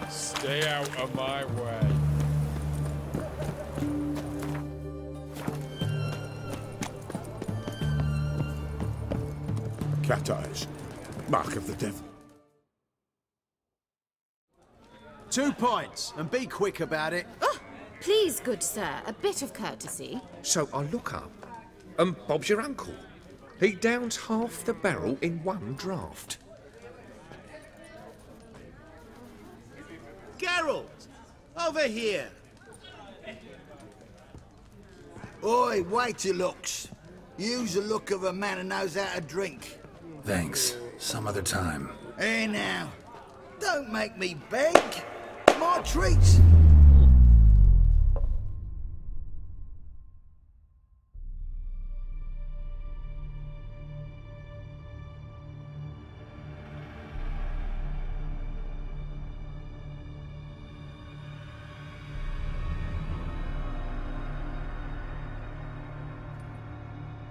Stay out of my way. Cat eyes. Mark of the devil. 2 points, and be quick about it. Oh, please, good sir, a bit of courtesy. So I look up, and Bob's your uncle. He downs half the barrel in one draught. Geralt! Over here! Oi, wait your looks. Use the look of a man who knows how to drink. Thanks. Some other time. Hey now, don't make me beg. My treats.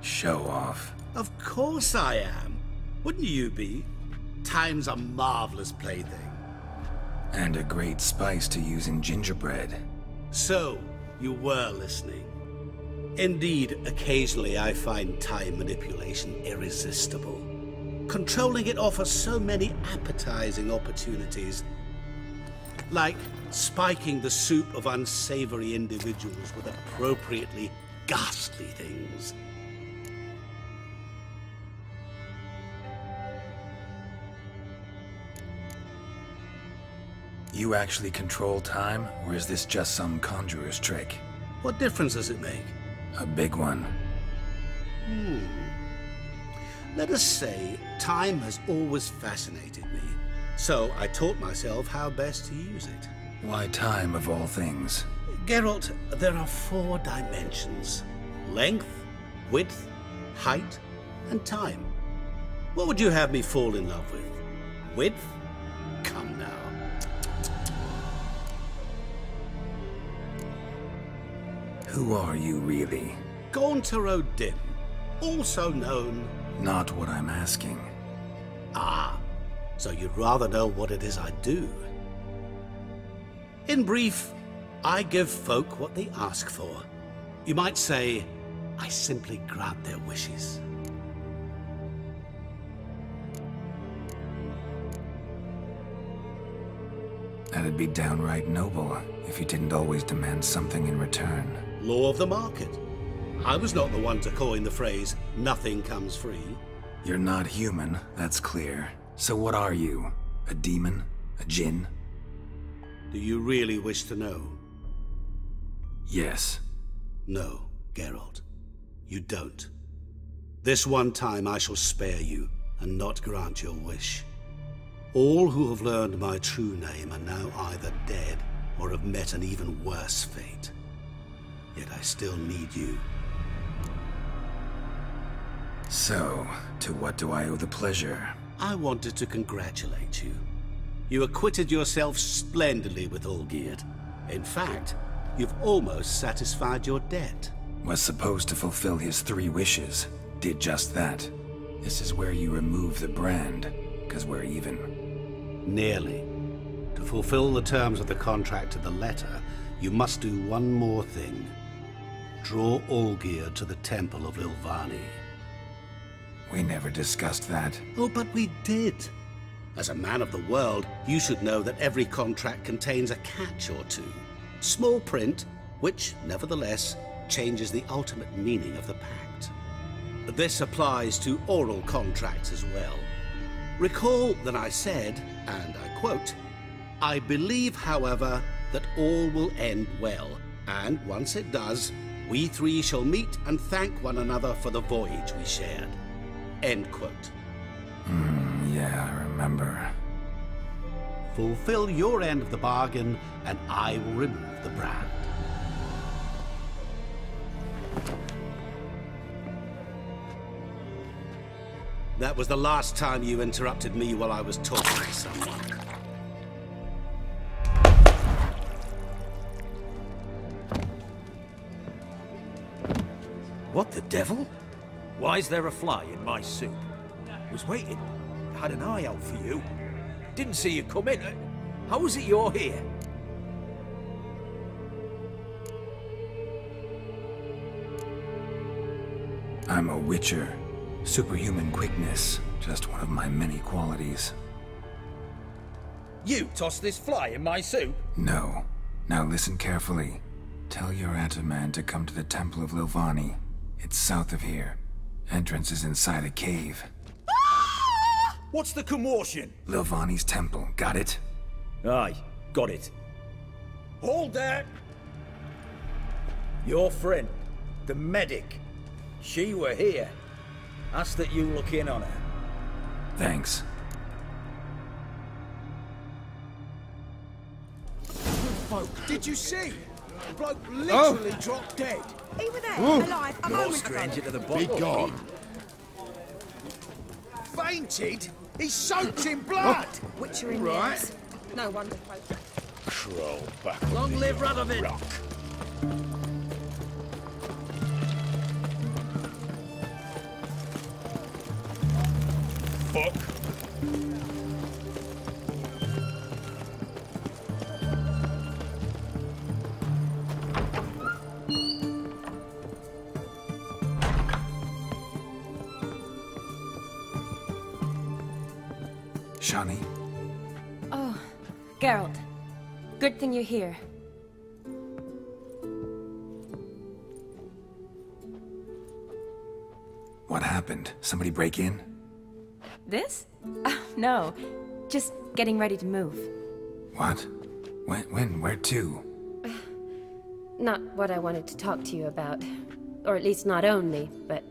Show off. Of course I am. Wouldn't you be? Time's a marvelous plaything. And a great spice to use in gingerbread. So, you were listening. Indeed, occasionally I find time manipulation irresistible. Controlling it offers so many appetizing opportunities. Like spiking the soup of unsavory individuals with appropriately ghastly things. You actually control time, or is this just some conjurer's trick? What difference does it make? A big one. Let us say, time has always fascinated me. So I taught myself how best to use it. Why time, of all things? Geralt, there are 4 dimensions. Length, width, height, and time. What would you have me fall in love with? Width? Come now. Who are you, really? Gauntero Dim, also known... Not what I'm asking. Ah, so you'd rather know what it is I do. In brief, I give folk what they ask for. You might say, I simply grant their wishes. That'd be downright noble, if you didn't always demand something in return. Law of the market. I was not the one to coin the phrase, nothing comes free. You're not human, that's clear. So what are you? A demon? A djinn? Do you really wish to know? Yes. No, Geralt. You don't. This one time I shall spare you, and not grant your wish. All who have learned my true name are now either dead, or have met an even worse fate. Yet I still need you. So, to what do I owe the pleasure? I wanted to congratulate you. You acquitted yourself splendidly with Olgierd. In fact, you've almost satisfied your debt. Was supposed to fulfill his 3 wishes. Did just that. This is where you remove the brand, 'cause we're even. Nearly. To fulfill the terms of the contract to the letter, you must do one more thing. Draw Olgierd to the Temple of Ilvani. We never discussed that. Oh, but we did. As a man of the world, you should know that every contract contains a catch or two. Small print, which, nevertheless, changes the ultimate meaning of the pact. This applies to oral contracts as well. Recall that I said, and I quote, "I believe, however, that all will end well, and once it does, we 3 shall meet and thank one another for the voyage we shared." End quote. Yeah, I remember. Fulfill your end of the bargain, and I will remove the brand. That was the last time you interrupted me while I was talking to someone. What the devil? Why is there a fly in my soup? Was waiting. had an eye out for you. Didn't see you come in. How is it you're here? I'm a Witcher. Superhuman quickness, just one of my many qualities. You tossed this fly in my soup? No. Now listen carefully. Tell your Ataman to come to the Temple of Lilvani. It's south of here. Entrance is inside a cave. What's the commotion? Lilvani's temple, got it? Aye, got it. Hold that! Your friend, the medic. She were here. Ask that you look in on her. Thanks. Did you see? The bloke literally dropped dead. He was there, alive, a moment ago. Stranger to the Be bottle. gone. Fainted? He's soaked in blood! Witcher in Right. years. No wonder, folks. Crawl back. Long live Radovid. Rock. Fuck. Shani? Oh, Geralt. Good thing you're here. What happened? Somebody break in? This? No. Just getting ready to move. What? When? Where to? Not what I wanted to talk to you about. Or at least not only, but...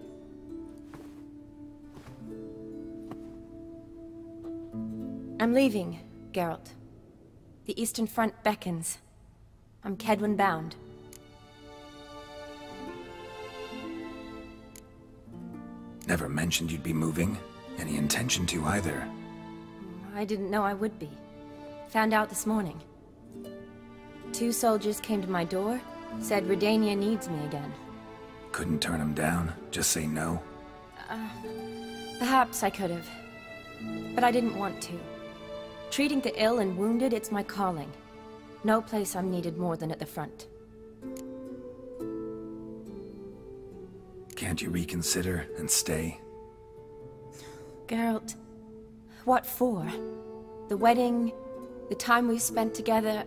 I'm leaving, Geralt. The Eastern Front beckons. I'm Kedwin bound. Never mentioned you'd be moving. Any intention to either. I didn't know I would be. Found out this morning. 2 soldiers came to my door, said Redania needs me again. Couldn't turn him down? Just say no? Perhaps I could have. But I didn't want to. Treating the ill and wounded, it's my calling. No place I'm needed more than at the front. Can't you reconsider and stay? Geralt, what for? The wedding, the time we spent together,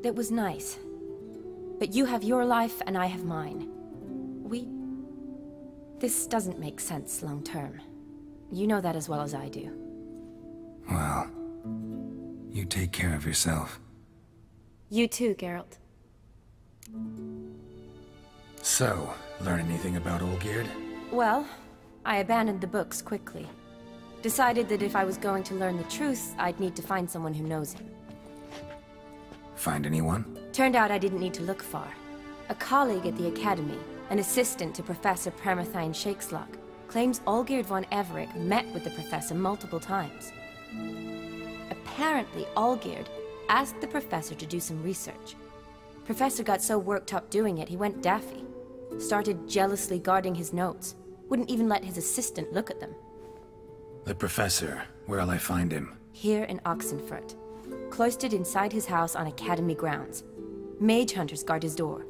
it was nice. But you have your life and I have mine. This doesn't make sense long term. You know that as well as I do. Well, you take care of yourself. You too, Geralt. So, learn anything about Olgierd? Well, I abandoned the books quickly. Decided that if I was going to learn the truth, I'd need to find someone who knows him. Find anyone? Turned out I didn't need to look far. A colleague at the Academy, an assistant to Professor Premathine Shakeslock, claims Olgierd von Everec met with the professor multiple times. Apparently, Olgierd asked the professor to do some research. Professor got so worked up doing it, he went daffy. Started jealously guarding his notes. Wouldn't even let his assistant look at them. The professor. Where'll I find him? Here in Oxenfurt. Cloistered inside his house on Academy grounds. Mage hunters guard his door.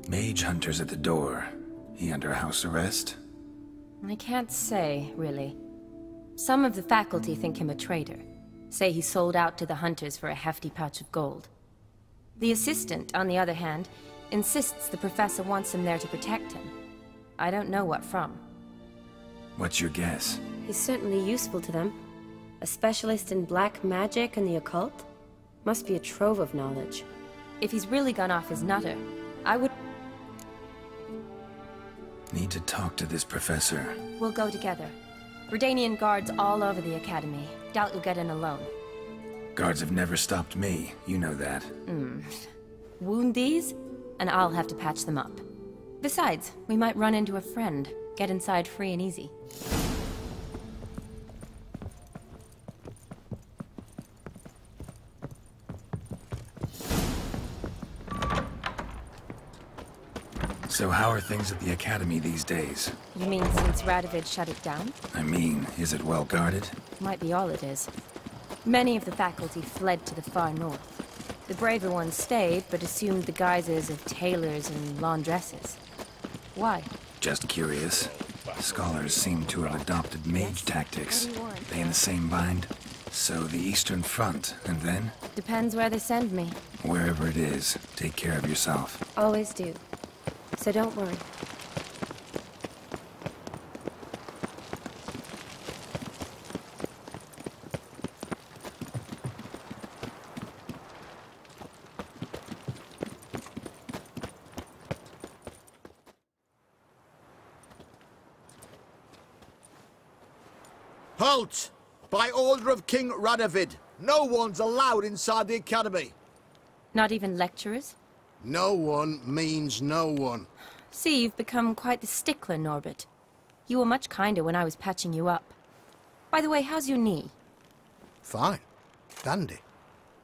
Mage hunters at the door. He under house arrest? I can't say, really. Some of the faculty think him a traitor. Say he sold out to the hunters for a hefty pouch of gold. The assistant, on the other hand, insists the professor wants him there to protect him. I don't know what from. What's your guess? He's certainly useful to them. A specialist in black magic and the occult? Must be a trove of knowledge. If he's really gone off his nutter, I would... Need to talk to this professor. We'll go together. Redanian guards all over the Academy. Doubt you'll get in alone. Guards have never stopped me, you know that. Wound these, and I'll have to patch them up. Besides, we might run into a friend. Get inside free and easy. So how are things at the Academy these days? You mean since Radovid shut it down? I mean, is it well guarded? Might be all it is. Many of the faculty fled to the far north. The braver ones stayed, but assumed the guises of tailors and laundresses. Why? Just curious. Scholars seem to have adopted mage tactics. They in the same bind? So the Eastern Front, and then? Depends where they send me. Wherever it is, take care of yourself. Always do. So don't worry. Halt! By order of King Radovid, no one's allowed inside the Academy. Not even lecturers? No one means no one. See, you've become quite the stickler, Norbert. You were much kinder when I was patching you up. By the way, how's your knee? Fine. Dandy.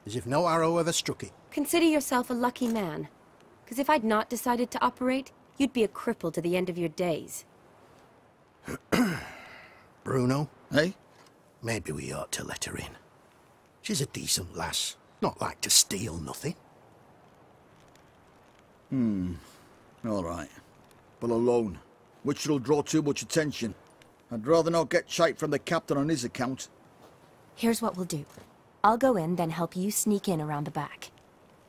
As if no arrow ever struck it. Consider yourself a lucky man. Because if I'd not decided to operate, you'd be a cripple to the end of your days. Bruno? Eh? Maybe we ought to let her in. She's a decent lass. Not like to steal nothing. All right. But alone. Witcher'll draw too much attention. I'd rather not get shite from the captain on his account. Here's what we'll do. I'll go in, then help you sneak in around the back.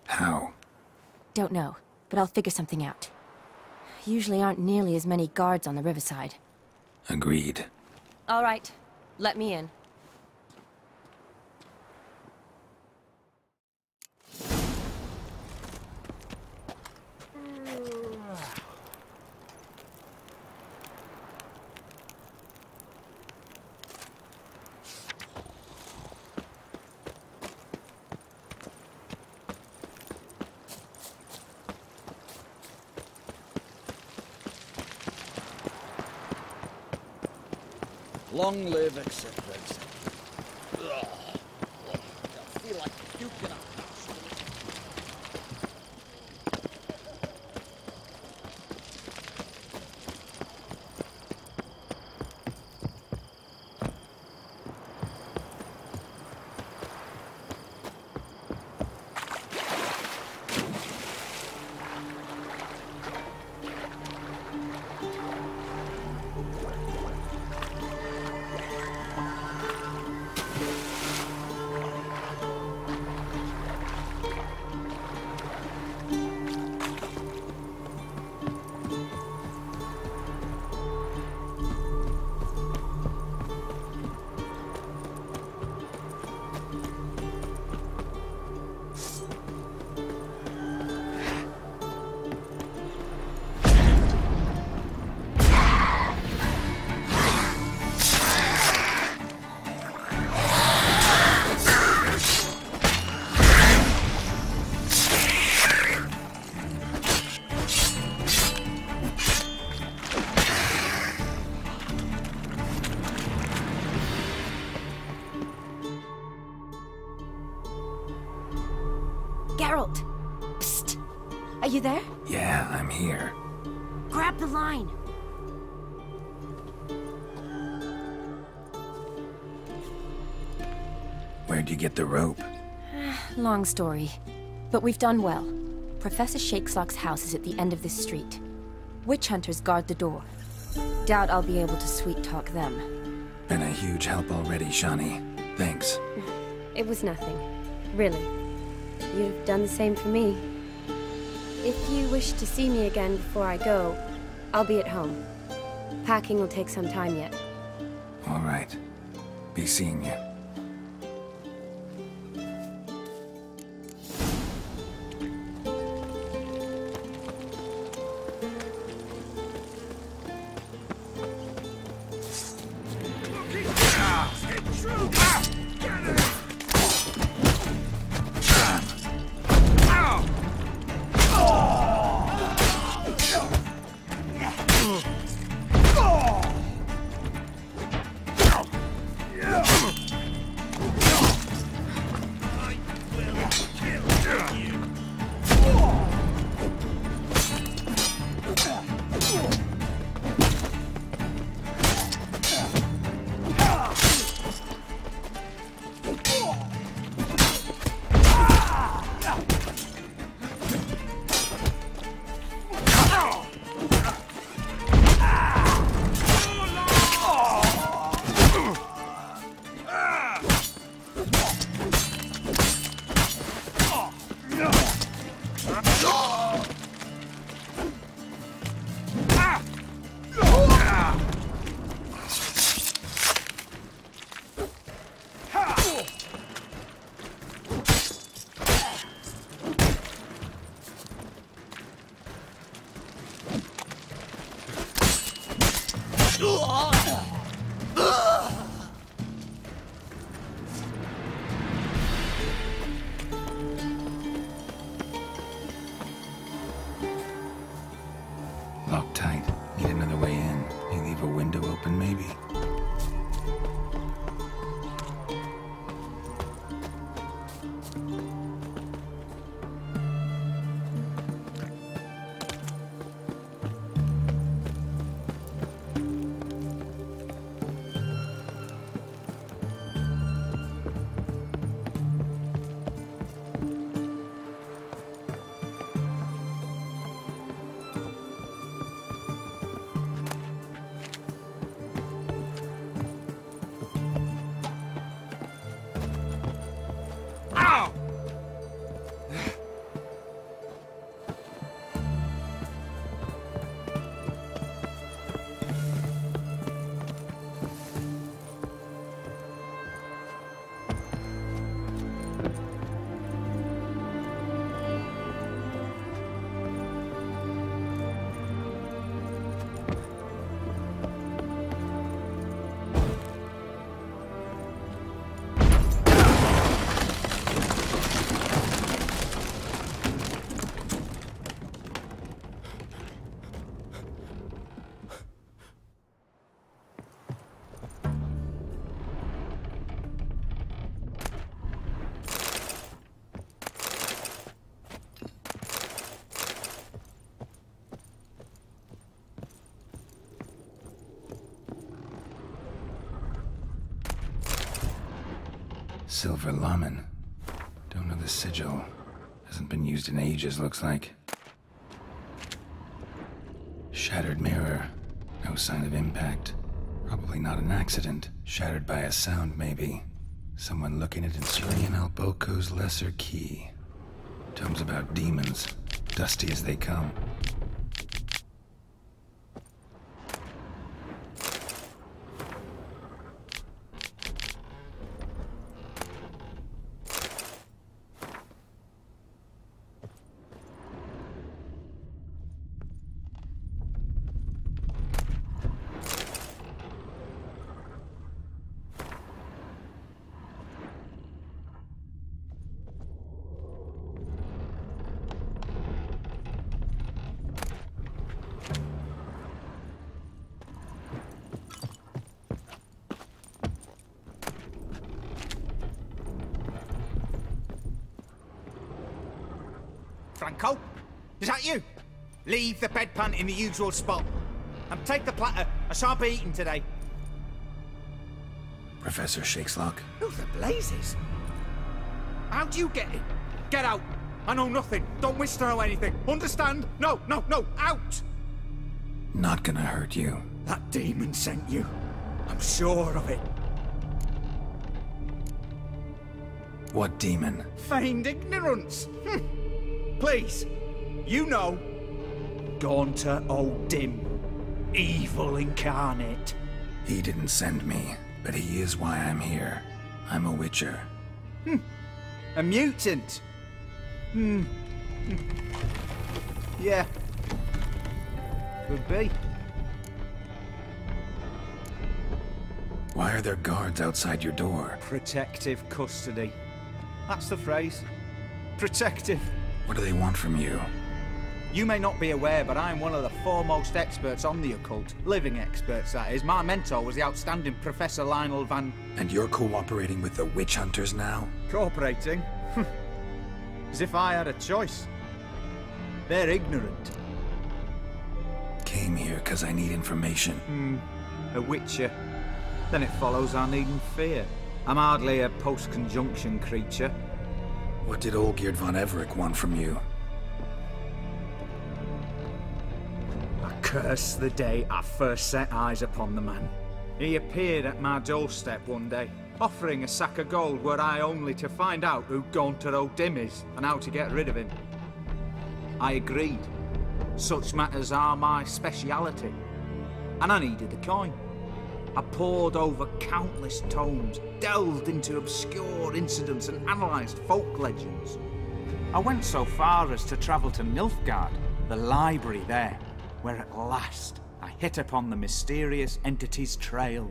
How? Don't know, but I'll figure something out. Usually aren't nearly as many guards on the riverside. Agreed. All right. Let me in. Long live, etc., etc. I feel like puking up. Geralt! Psst! Are you there? Yeah, I'm here. Grab the line! Where'd you get the rope? Long story. But we've done well. Professor Shakesock's house is at the end of this street. Witch hunters guard the door. Doubt I'll be able to sweet-talk them. Been a huge help already, Shani. Thanks. It was nothing. Really. You've done the same for me. If you wish to see me again before I go, I'll be at home. Packing will take some time yet. All right. Be seeing you. Locked tight. Need another way in. You leave a window open, maybe? Silver Laman. Don't know the sigil. Hasn't been used in ages, looks like. Shattered mirror. No sign of impact. Probably not an accident. Shattered by a sound, maybe. Someone looking at Insurian Alboco's lesser key. Tomes about demons. Dusty as they come. Franco? Is that you? Leave the bedpan in the usual spot. And take the platter. I shan't be eating today. Professor Shakeslock? Who the blazes? How'd you get it? Get out. I know nothing. Don't wish to know anything. Understand? No, no, no. Out! Not gonna hurt you. That demon sent you. I'm sure of it. What demon? Feigned ignorance. Please, you know. Gaunter O'Dim. Evil incarnate. He didn't send me, but he is why I'm here. I'm a Witcher. A mutant. Yeah. Could be. Why are there guards outside your door? Protective custody. That's the phrase. Protective. What do they want from you? You may not be aware, but I'm one of the foremost experts on the occult. Living experts, that is. My mentor was the outstanding Professor Lionel Van... And you're cooperating with the witch hunters now? Cooperating? As if I had a choice. They're ignorant. Came here because I need information. A Witcher. Then it follows I needn't fear. I'm hardly a post-conjunction creature. What did Olgierd von Everec want from you? I curse the day I first set eyes upon the man. He appeared at my doorstep one day, offering a sack of gold were I only to find out who Gaunter O'Dim is and how to get rid of him. I agreed. Such matters are my speciality. And I needed the coin. I pored over countless tomes, delved into obscure incidents and analysed folk legends. I went so far as to travel to Nilfgaard, the library there, where at last I hit upon the mysterious entity's trail.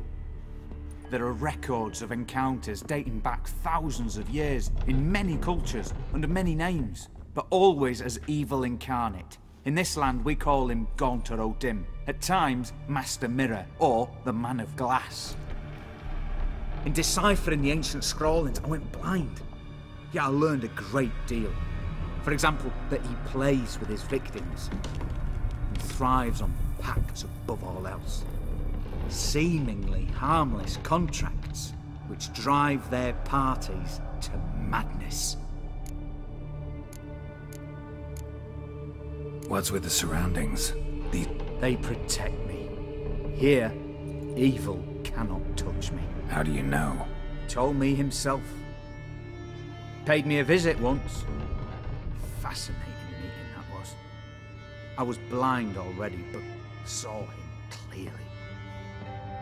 There are records of encounters dating back thousands of years in many cultures under many names, but always as evil incarnate. In this land we call him Gaunter O'Dim, at times Master Mirror or the Man of Glass. In deciphering the ancient scrawlings I went blind, yet I learned a great deal. For example, that he plays with his victims and thrives on pacts above all else. Seemingly harmless contracts which drive their parties to madness. What's with the surroundings? They protect me. Here, evil cannot touch me. How do you know? He told me himself. Paid me a visit once. Fascinating meeting that was. I was blind already, but saw him clearly.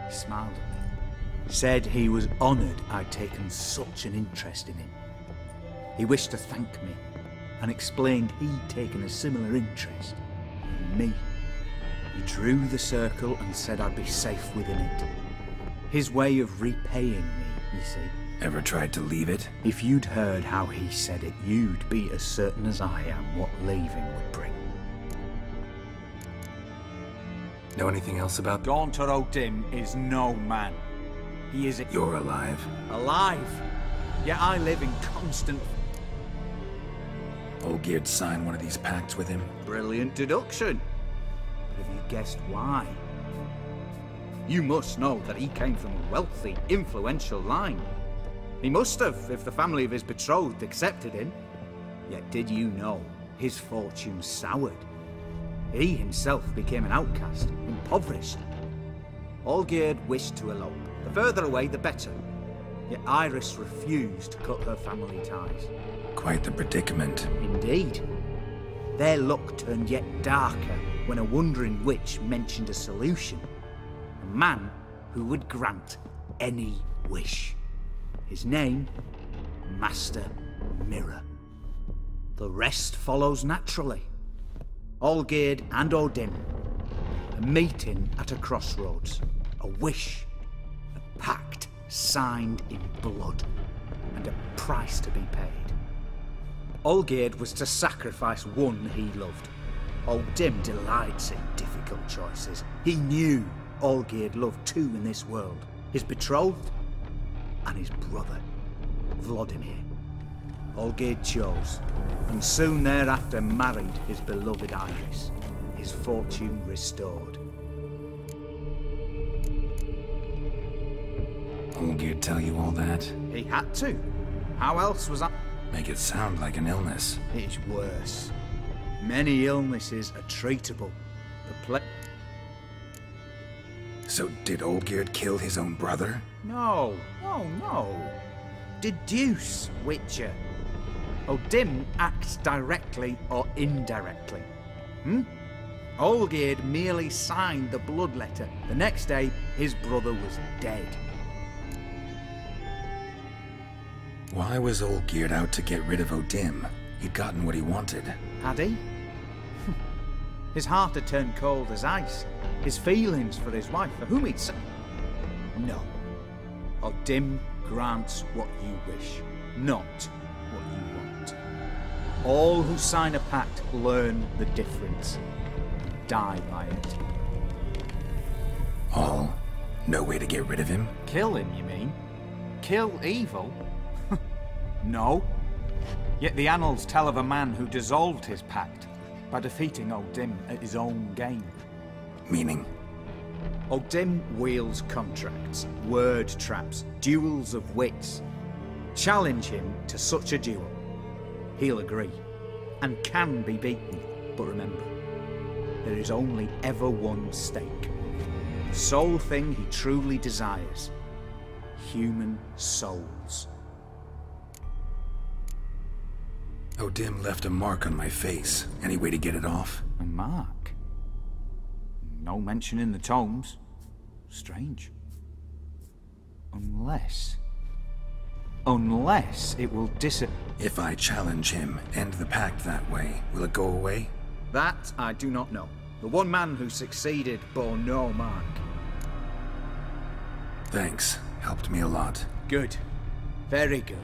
He smiled at me. Said he was honoured I'd taken such an interest in him. He wished to thank me and explained he'd taken a similar interest in me. He drew the circle and said I'd be safe within it. His way of repaying me, you see. Ever tried to leave it? If you'd heard how he said it, you'd be as certain as I am what leaving would bring. Know anything else about... Gaunter O'Dim is no man. He is... You're alive. Alive? Yet I live in constant... Olgierd signed one of these pacts with him? Brilliant deduction. But have you guessed why? You must know that he came from a wealthy, influential line. He must have, if the family of his betrothed accepted him. Yet did you know his fortune soured? He himself became an outcast, impoverished. Olgierd wished to elope. The further away, the better. Yet Iris refused to cut her family ties. Quite the predicament. Indeed. Their luck turned yet darker when a wandering witch mentioned a solution. A man who would grant any wish. His name, Master Mirror. The rest follows naturally. Olgierd and O'Dim, a meeting at a crossroads, a wish, a pact signed in blood, and a price to be paid. Olgierd was to sacrifice one he loved. O'Dim delights in difficult choices. He knew Olgierd loved two in this world, his betrothed and his brother, Vladimir. Olgierd chose, and soon thereafter married his beloved Iris, his fortune restored. Olgierd tell you all that? He had to. How else was I? Make it sound like an illness. It's worse. Many illnesses are treatable. So did Olgierd kill his own brother? No. Deduce, Witcher. O'Dim acts directly or indirectly. Olgierd merely signed the blood letter. The next day, his brother was dead. Why was Olgierd out to get rid of O'Dim? He'd gotten what he wanted. Had he? His heart had turned cold as ice. His feelings for his wife, for whom he'd No. O'Dim grants what you wish, not what you want. All who sign a pact learn the difference and die by it. All? No way to get rid of him? Kill him, you mean? Kill evil? No. Yet the annals tell of a man who dissolved his pact by defeating O'Dim at his own game. Meaning? O'Dim wields contracts, word traps, duels of wits. Challenge him to such a duel. He'll agree, and can be beaten. But remember, there is only ever one stake. The sole thing he truly desires. Human souls. O'Dim left a mark on my face. Any way to get it off? A mark? No mention in the tomes. Strange. Unless it will disappear. If I challenge him, end the pact that way, will it go away? That I do not know. The one man who succeeded bore no mark. Thanks. Helped me a lot. Good. Very good.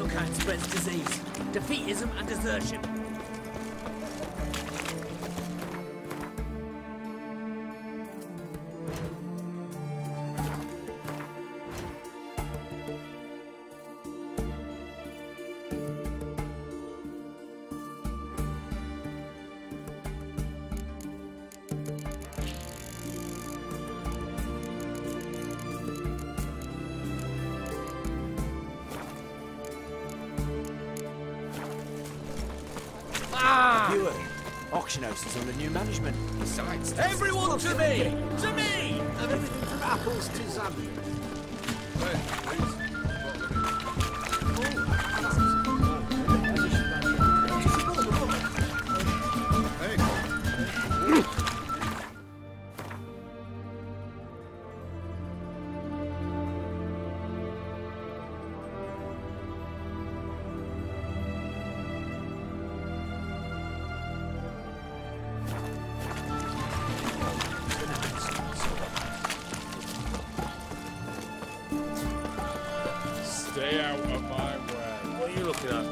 Kind spreads disease, defeatism and desertion. Auction house is under new management. Besides, everyone to me! To me! And everything from apples to zambia. Stay out of my way. What are you looking at?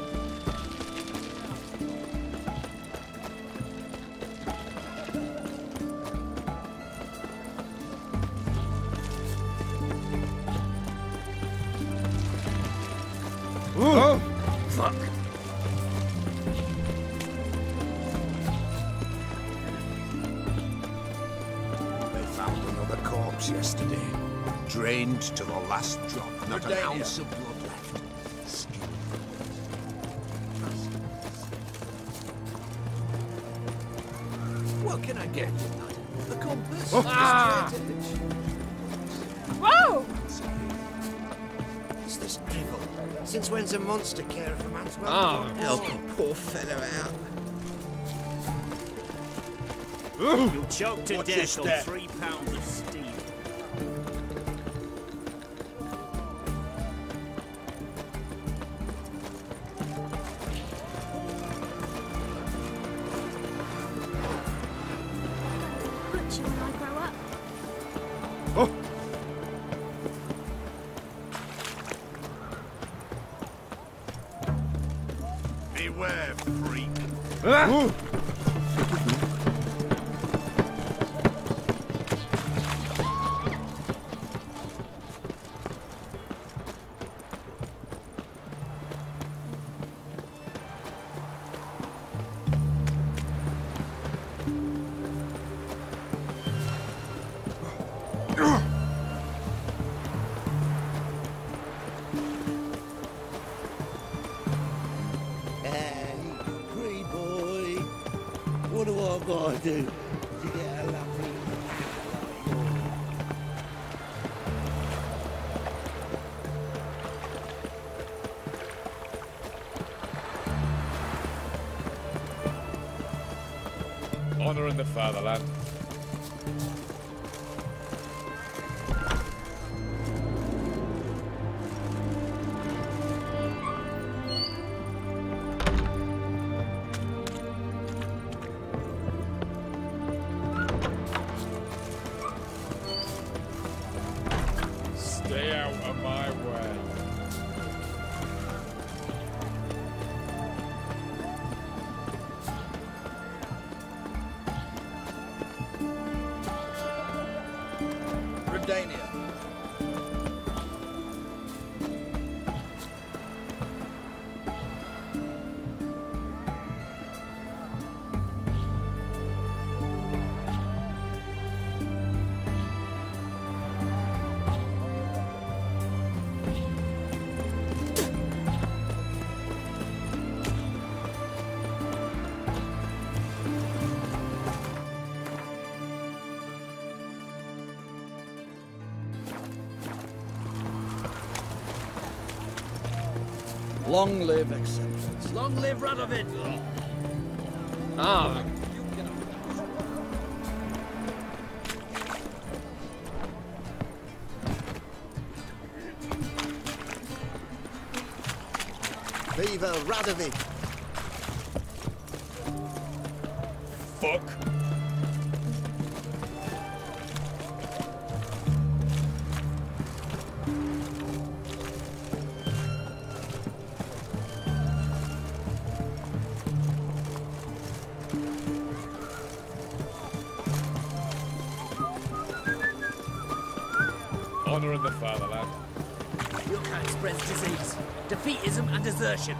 Oh! Fuck. They found another corpse yesterday. Drained to the last drop. Not an ounce of blood left. Skin. What can I get you, lad? A compass? Ah! Whoa! It's this devil. Since when's a monster care of a man's well? Ah. Help a poor fellow out. You'll choke to Watch your death on step. 3 pounds of steel. Butcher when I grow up. Oh! Beware, freak. Ah! Hey, pretty boy. What do I gotta do to get a lovely Honor in the fatherland. Stay out of my way. Redania. Long live acceptance. Long live Radovid! Ah, Viva Radovid! Fuck. Honor in the fatherland. your kind spreads disease, defeatism and desertion.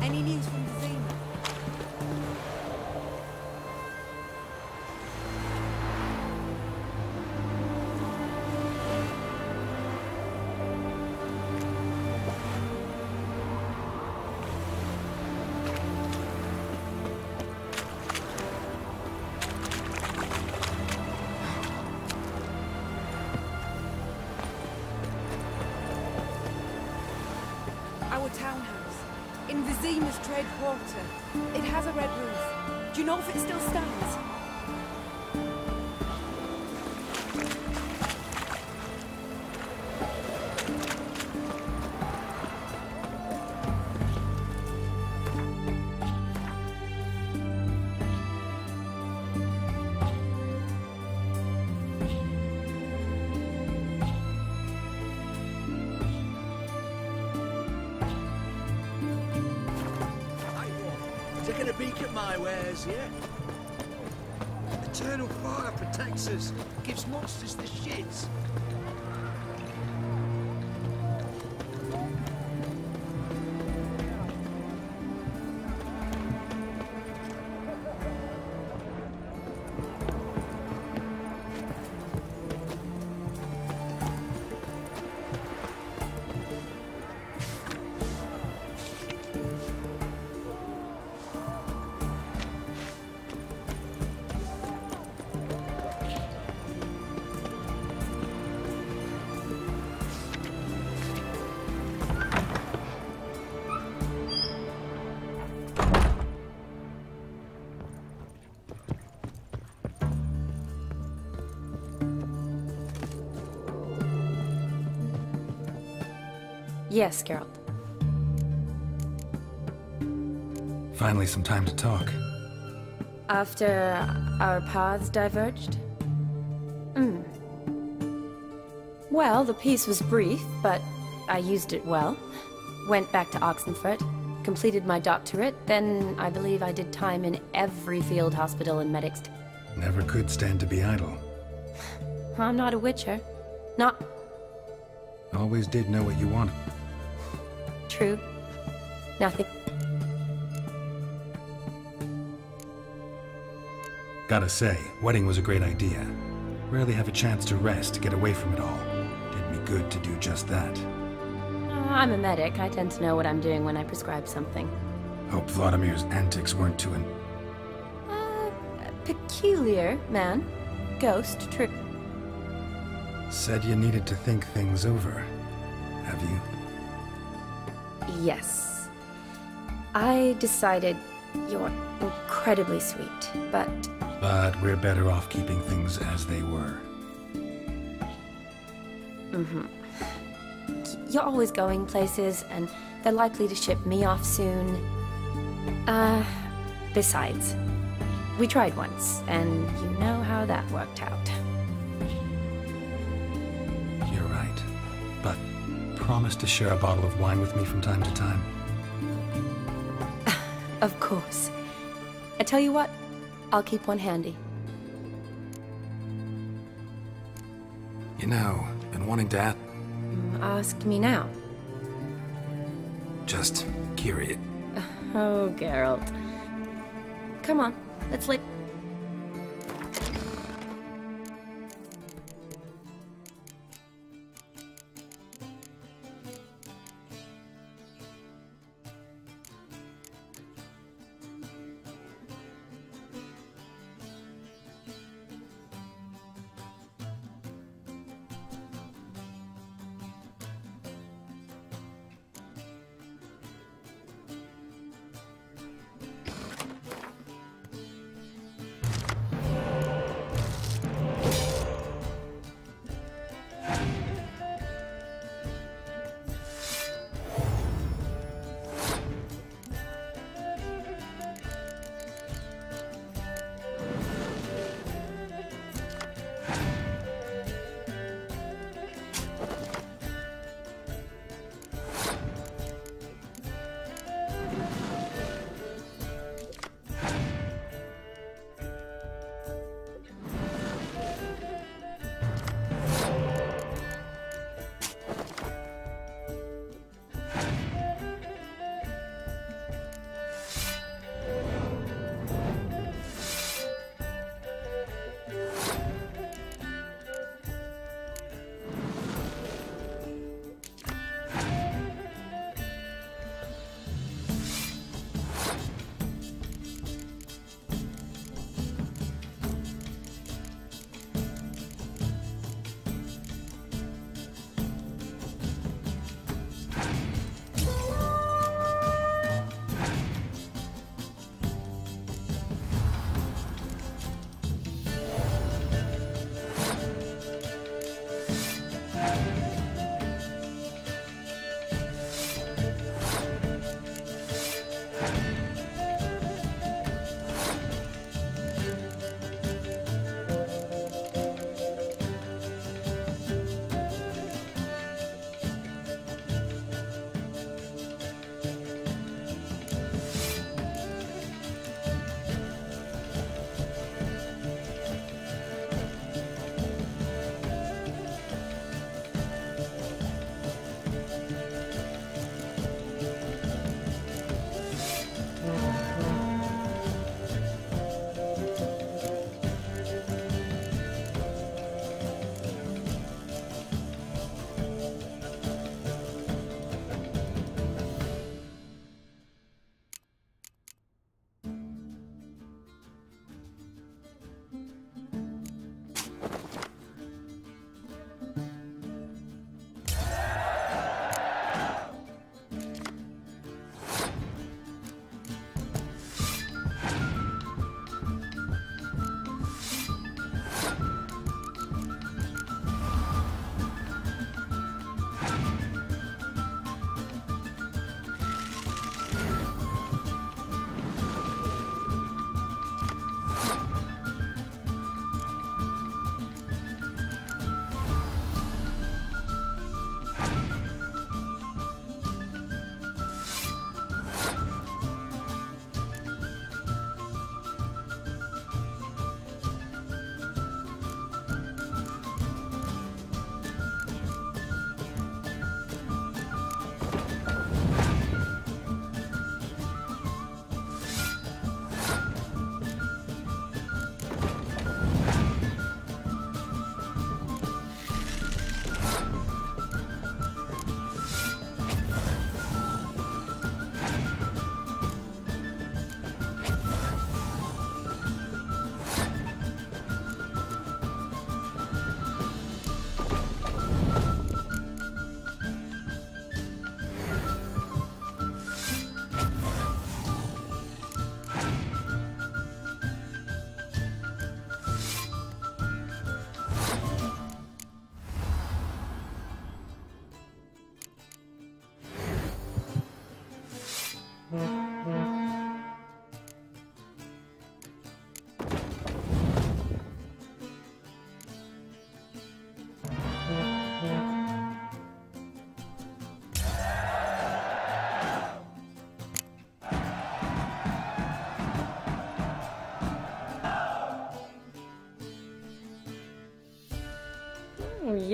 Any news from the Zima? In Vizima's trade quarter. It has a red roof. Do you know if it still stands? Taking a peek at my wares, yeah? Eternal fire protects us, gives monsters the shits. Yes, Geralt. Finally, some time to talk. After our paths diverged? Well, the peace was brief, but I used it well. Went back to Oxenfurt, completed my doctorate, then I believe I did time in every field hospital in Medics. Never could stand to be idle. I'm not a Witcher. Not... Always did know what you wanted. True. Nothing. Gotta say, wedding was a great idea. Rarely have a chance to rest, get away from it all. Did me good to do just that. I'm a medic. I tend to know what I'm doing when I prescribe something. Hope Vladimir's antics weren't too Peculiar, man. Ghost, true. Said you needed to think things over. Have you? Yes. I decided you're incredibly sweet, but... But we're better off keeping things as they were. You're always going places, and they're likely to ship me off soon. Besides, we tried once, and you know how that worked out. You're right. But promise to share a bottle of wine with me from time to time? Of course. I tell you what, I'll keep one handy. You know, been wanting to ask... Ask me now. Just curious. Oh, Geralt. Come on, let's leave. You're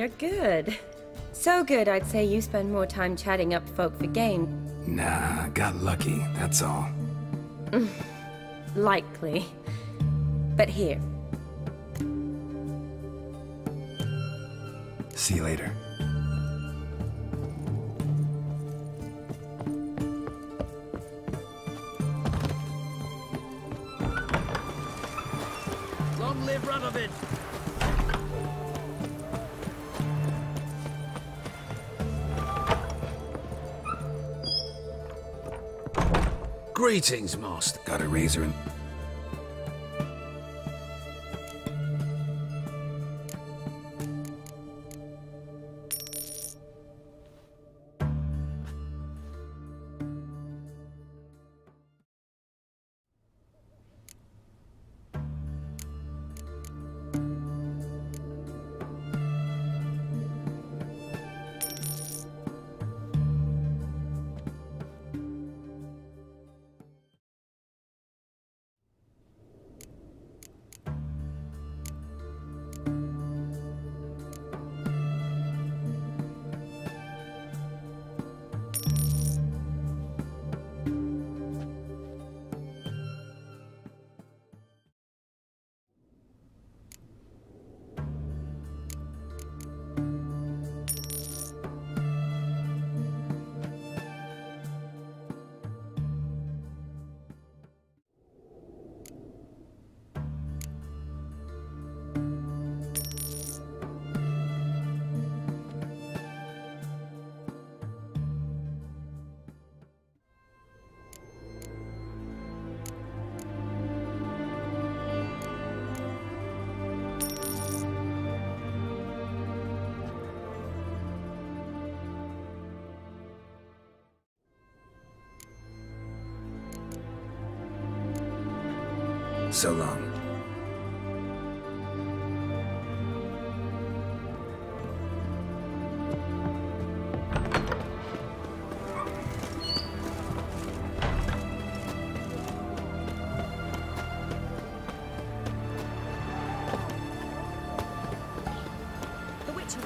good. So good, I'd say you spend more time chatting up folk for gain. Nah, got lucky, that's all. Likely. But here. See you later. Long live Radovid! Greetings, Master. Got a razor and... So long. The Witcher.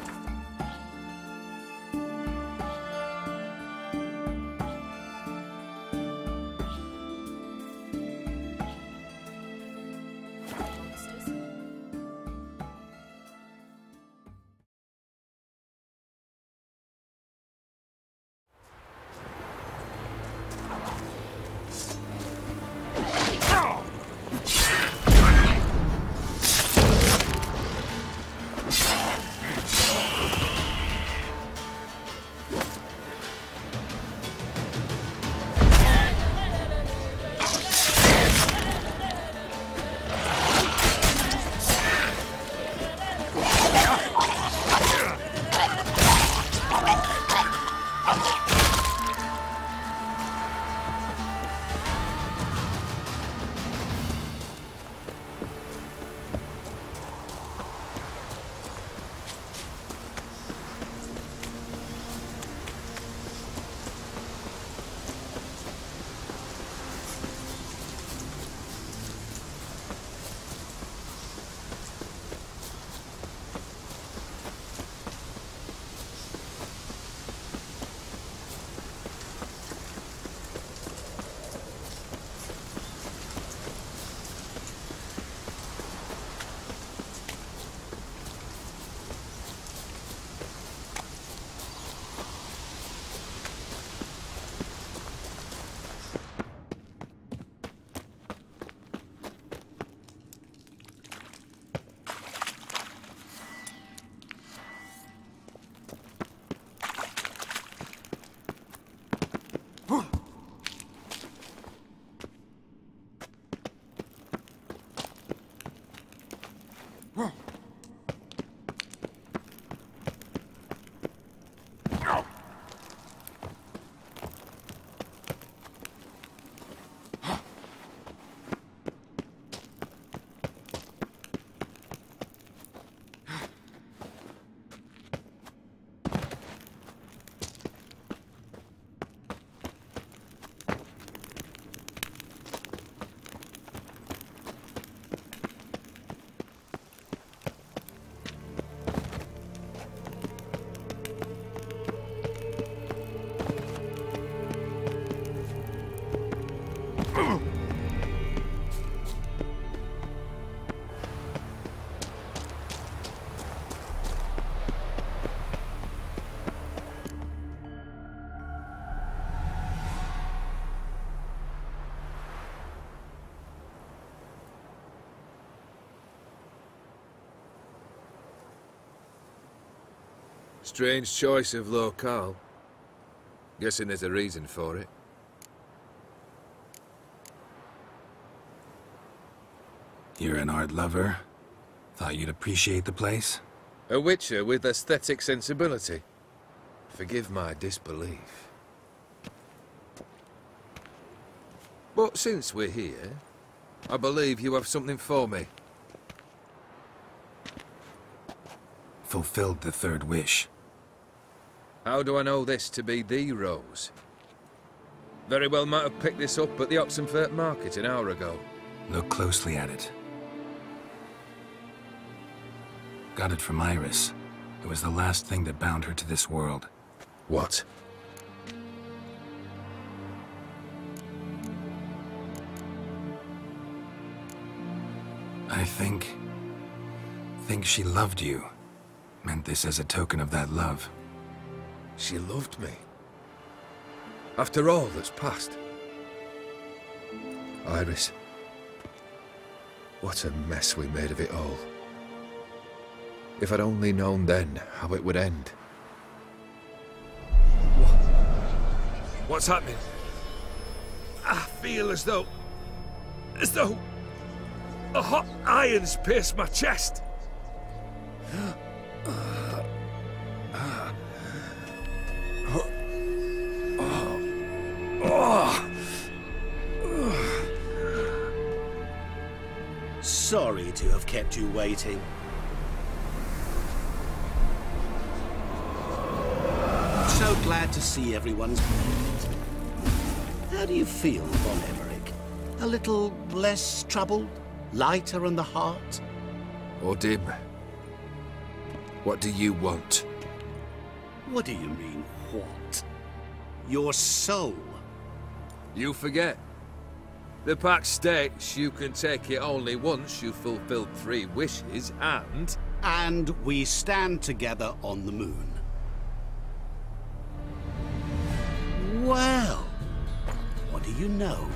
Strange choice of locale. Guessing there's a reason for it. You're an art lover? Thought you'd appreciate the place? A Witcher with aesthetic sensibility. Forgive my disbelief. But since we're here, I believe you have something for me. Fulfilled the third wish. How do I know this to be the rose? Very well might have picked this up at the Oxenfurt market an hour ago. Look closely at it. Got it from Iris. It was the last thing that bound her to this world. What? I think she loved you. Meant this as a token of that love. She loved me. After all that's passed. Iris. What a mess we made of it all. If I'd only known then how it would end. What's happening? I feel as though a hot iron's pierced my chest. Sorry to have kept you waiting. So glad to see everyone's made. How do you feel, Von Emmerich? A little less troubled? Lighter in the heart? Or dim? What do you want? What do you mean, what? Your soul. You forget. The pact states you can take it only once you've fulfilled 3 wishes, and... And we stand together on the moon. Well, what do you know?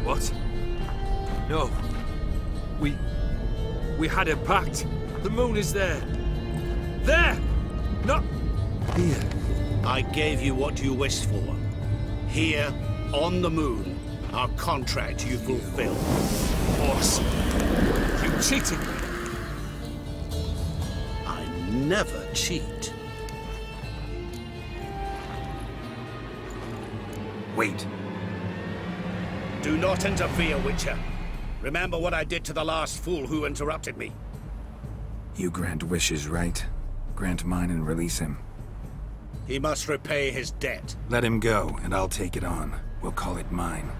What? No. We had a pact. The moon is there. There! Not here. I gave you what you wished for. Here, on the moon, our contract you fulfilled. Boss, you cheated me. I never cheat. Wait. Do not interfere, Witcher. Remember what I did to the last fool who interrupted me. You grant wishes, right? Grant mine and release him. He must repay his debt. Let him go, and I'll take it on. We'll call it mine.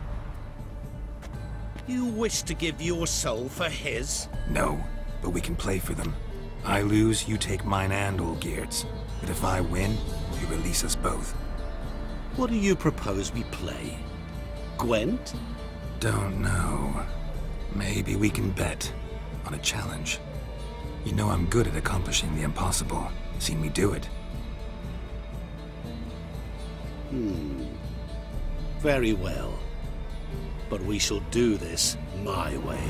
You wish to give your soul for his? No, but we can play for them. I lose, you take mine and Olgierd's. But if I win, you release us both. What do you propose we play? Gwent? Don't know. Maybe we can bet on a challenge. You know I'm good at accomplishing the impossible. Seen me do it. Very well. But we shall do this my way.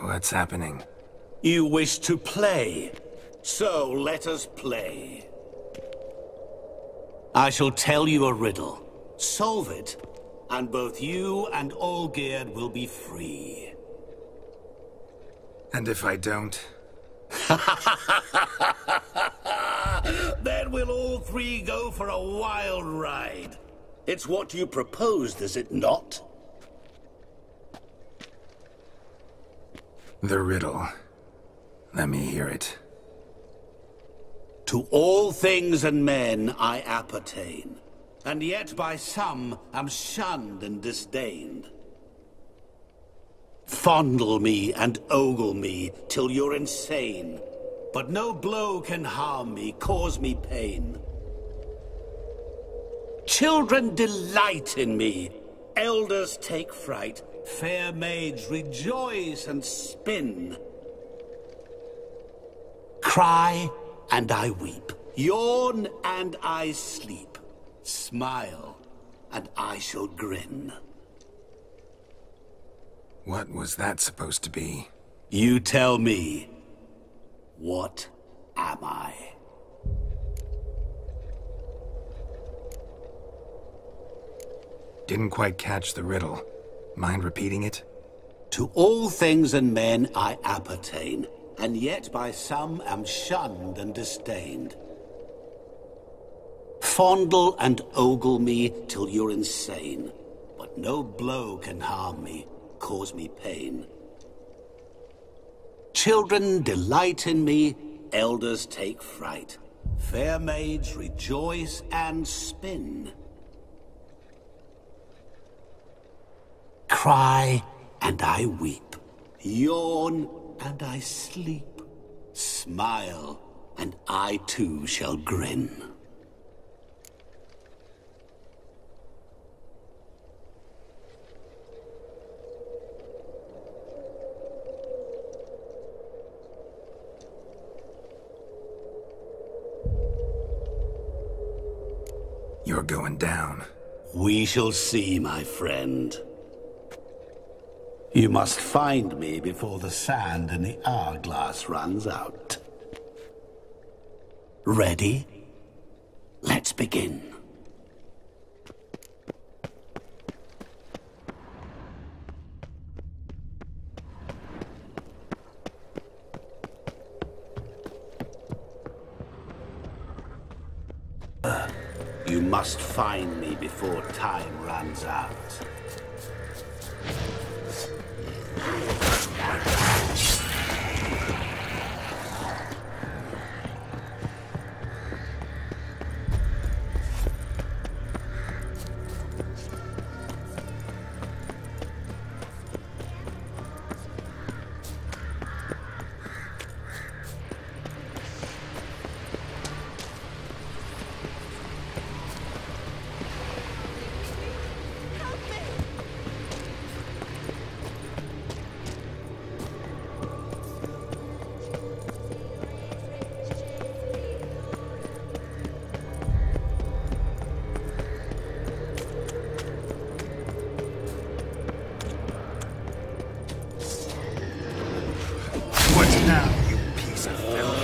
What's happening? You wish to play, so let us play. I shall tell you a riddle. Solve it, and both you and Olgierd will be free. And if I don't? Then we'll all 3 go for a wild ride. It's what you proposed, is it not? The riddle. Let me hear it. To all things and men I appertain, and yet by some am shunned and disdained. Fondle me and ogle me till you're insane, but no blow can harm me, cause me pain. Children delight in me. Elders take fright. Fair maids rejoice and spin. Cry and I weep. Yawn and I sleep. Smile and I shall grin. What was that supposed to be? You tell me. What am I? Didn't quite catch the riddle. Mind repeating it? To all things and men I appertain, and yet by some am shunned and disdained. Fondle and ogle me till you're insane, but no blow can harm me, cause me pain. Children delight in me, elders take fright. Fair maids rejoice and spin. Cry and I weep. Yawn and I sleep. Smile and I too shall grin. You're going down. We shall see, my friend. You must find me before the sand in the hourglass runs out. Ready? Let's begin. You must find me before time runs out. Now, you piece of filth.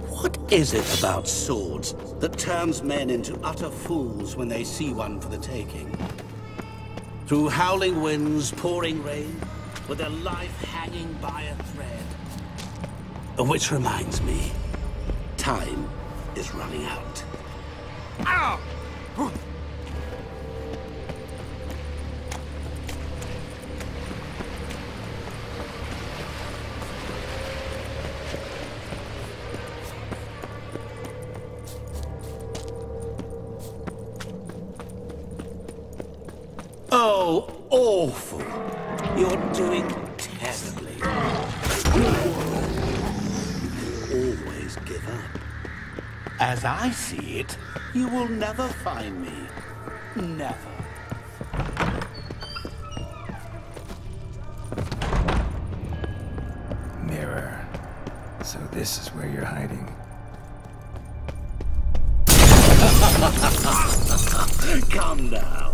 What is it about swords that turns men into utter fools when they see one for the taking? Through howling winds, pouring rain, with their life hanging by a thread. Which reminds me, time is running out. Ow! Oh, awful. You're doing terribly. You always give up. As I see it, you will never find me. Never. Mirror. So this is where you're hiding. Come now.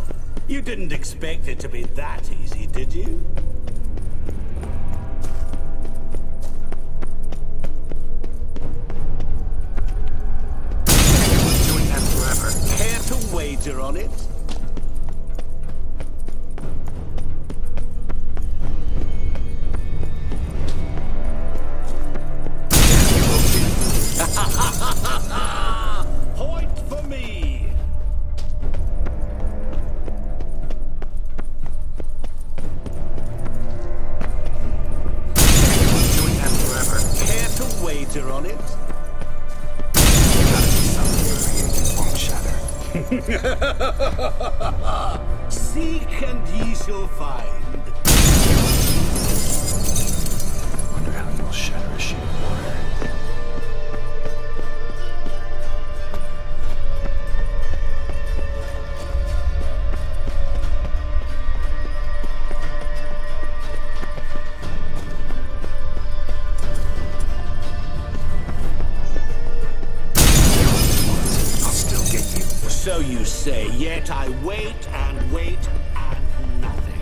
You didn't expect it to be that easy, did you? Doing that forever. Care to wager on it? Point for me! Doing that forever. Care to wager on it? Gotta be something your reagent won't shatter. Seek and ye shall find. Wonder how you'll shatter a sheet of water. say, yet I wait and wait and nothing.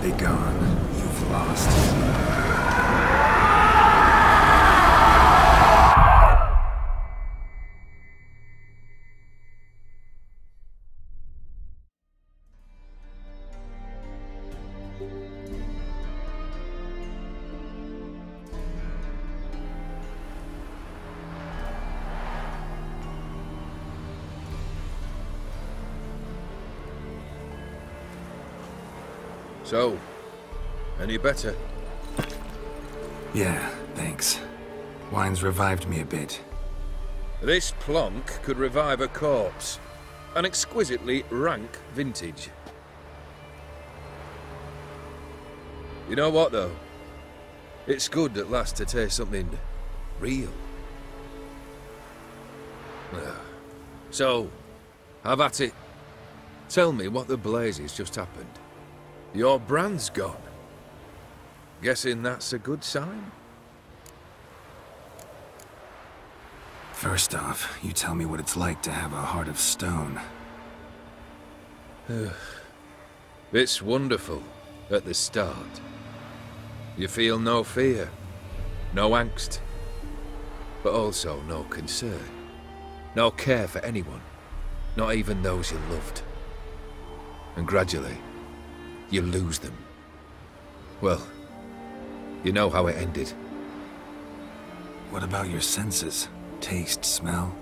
Be gone. You've lost. So, any better? Yeah, thanks. Wine's revived me a bit. This plonk could revive a corpse. An exquisitely rank vintage. You know what, though? It's good at last to taste something real. So, have at it. Tell me what the blazes just happened. Your brand's gone. Guessing that's a good sign? First off, you tell me what it's like to have a heart of stone. It's wonderful at the start. You feel no fear, no angst, but also no concern, no care for anyone, not even those you loved. And gradually, you lose them. Well, you know how it ended. What about your senses? Taste, smell?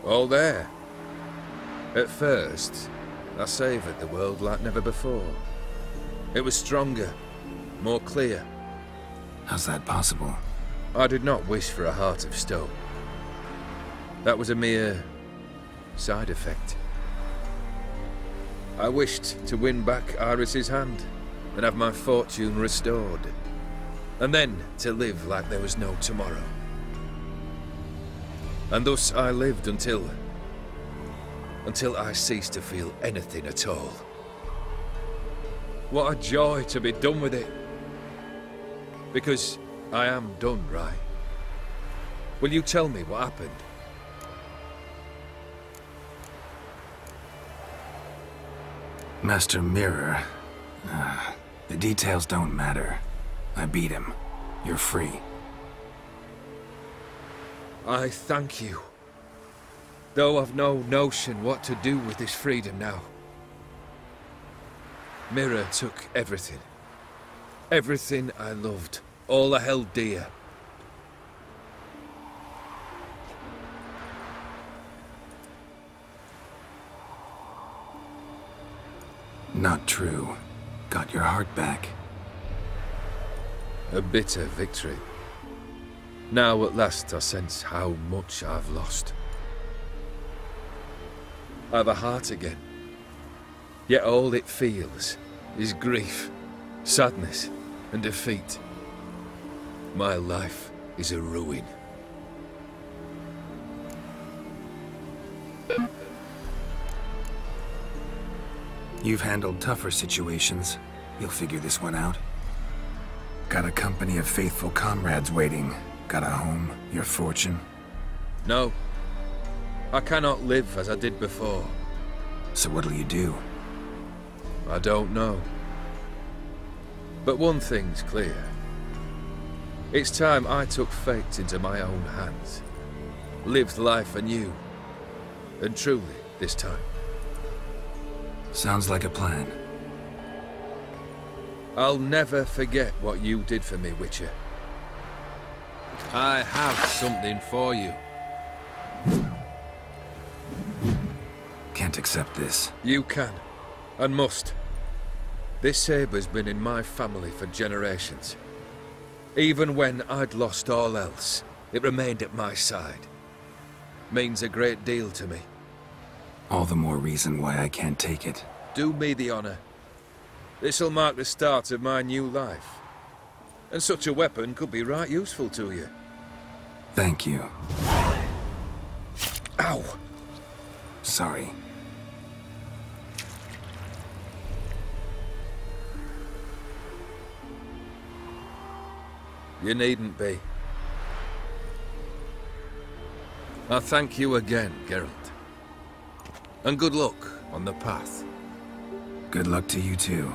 All there. At first, I savoured the world like never before. It was stronger, more clear. How's that possible? I did not wish for a heart of stone. That was a mere side effect. I wished to win back Iris's hand and have my fortune restored. And then to live like there was no tomorrow. And thus I lived until I ceased to feel anything at all. What a joy to be done with it. Because I am done, right? Will you tell me what happened? Master Mirror. The details don't matter. I beat him. You're free. I thank you. Though I've no notion what to do with this freedom now. Mirror took everything. Everything I loved. All I held dear. Not true. Got your heart back. A bitter victory. Now at last I sense how much I've lost. I've a heart again. Yet all it feels is grief, sadness, and defeat. My life is a ruin. You've handled tougher situations. You'll figure this one out. Got a company of faithful comrades waiting. Got a home, your fortune. No. I cannot live as I did before. So what'll you do? I don't know. But one thing's clear. It's time I took fate into my own hands. Lived life anew. And truly, this time. Sounds like a plan. I'll never forget what you did for me, Witcher. I have something for you. Can't accept this. You can, and must. This sabre's been in my family for generations. Even when I'd lost all else, it remained at my side. Means a great deal to me. All the more reason why I can't take it. Do me the honor. This'll mark the start of my new life. And such a weapon could be right useful to you. Thank you. Ow! Sorry. You needn't be. I thank you again, Geralt. And good luck on the path. Good luck to you too.